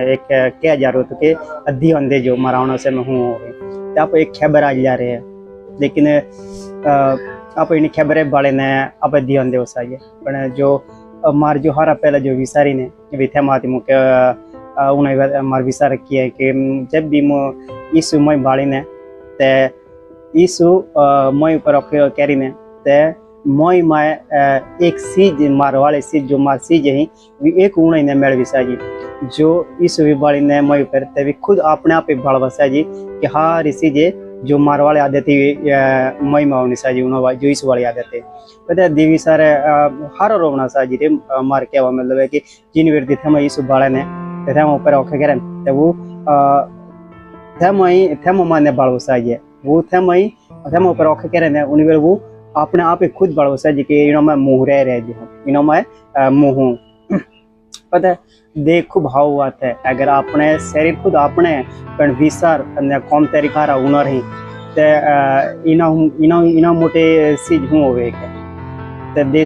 एक क्या जा रहा तो कि अद्धी अंधे जो मरावना से मैं हूँ आप एक खबर आज जा रहे हैं लेकिन आप इन खबर बाड़े ने आप अद्धी अंधे हो साइए पर जो मार जो हारा पहला जो विसारी ने विथे माती मुके उन्हें मार विसार किया है कि जब भी मो ईसु मई बाड़ी ने ते ईसु मई ऊपर कैरी ने ते मई माए एक सीज मार वाले सीज जो मार सीज है एक उन्हें ने मेल विसाजी जो ईसु भी बाड़ी ने मई ऊपर ते भी खुद अपने आप ही बाड़ वसाजी कि हार सीजे जो मार वाले आदत मई माओ निसाजी उन्होंने जो ईसु वाली आदत है पता देवी सारे हर रोवना साजी रे मार के मतलब है कि जिन व्यक्ति थे मैं ईसु बाड़े ने थे ऊपर औखे करें तो वो थे माने बाड़ वसाजी वो थे ऊपर औखे करें ने उन्हें वो अपने आप ही खुद बाड़ वसाजी कि इनो मैं मुँह रह जो इनो मैं मुँह पता है देख खूब भाव हुआ था अगर अपने शरीर खुद अपने पण विचार कौम तरीका हुनर ही ते इना मोटे चीज हूँ होवे